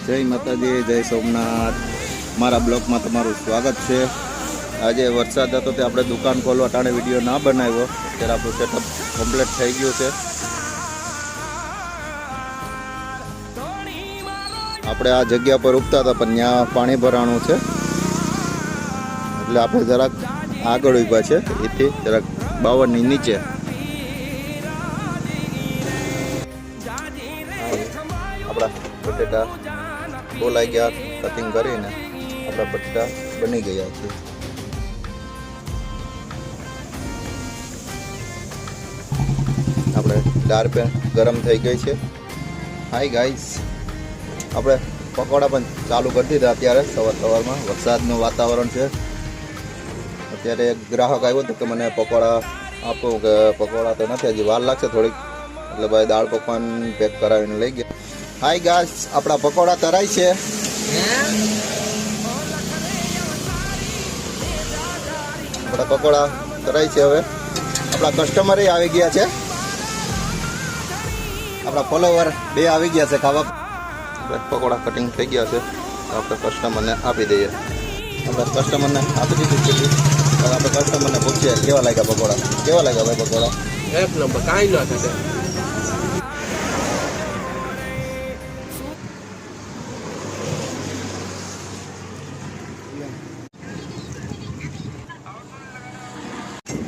જય માતાજી, જય સોમનાથ. મારા બ્લોગમાં તમારું સ્વાગત છે. આજે વરસાદ હતો તે આપણે દુકાન ખોલવા ટાણે વિડીયો ના બનાવ્યો. અત્યારે આપણું સેટઅપ કમ્પ્લીટ થઈ ગયું છે. આપણે આ જગ્યા પર ઉગતા હતા પણ ત્યાં પાણી ભરાણું છે એટલે આપણે જરાક આગળ ઉભા છે, એથી જરાક 52 ની નીચે. આપણા બટેટા બોલાઈ ગયા, કટિંગ કરીને આપણા બટેટા બની ગયા છે. આપણે દાળ પણ ગરમ થઈ ગઈ છે. હાય ગાઈસ, આપણે પકોડા પણ ચાલુ કરી દીધા. અત્યારે સવારમાં વરસાદનું વાતાવરણ છે. અત્યારે એક ગ્રાહક આવ્યો હતો કે મને પકોડા આપો, કે પકોડા તો નથી, હજી વાર લાગશે થોડીક, એટલે ભાઈ દાળ પકવાન પેક કરાવીને લઈ ગયા. હાય ગાઈસ, આપણા પકોડા તરાય છે. આપણા પકોડા તરાય છે. હવે આપણા કસ્ટમર આવી ગયા છે. આપણા ફોલોવર 2 આવી ગયા છે ખાવા. પકોડા કટિંગ થઈ ગયા છે, આપણે કસ્ટમરને આપી દઈએ. આપણે કસ્ટમરને આપી દીધું છે. આપણે કસ્ટમરને પૂછીએ કેવા લાગ્યા પકોડા. કેવા લાગ્યા ભાઈ પકોડા? એક નંબર, કાંઈ ન થશે.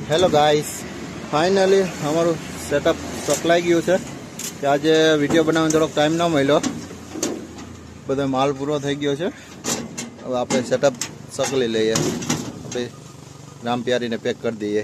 હેલો ગાઈસ, ફાઇનલી અમારું સેટઅપ સપ્લાઈ ગયું છે. કે આજે વિડીયો બનાવવાનો થોડોક ટાઈમ ન મળ્યો, બધો માલ પૂરો થઈ ગયો છે. હવે આપણે સેટઅપ સકલી લઈએ, આપણે રામ પ્યારીને પેક કરી દઈએ.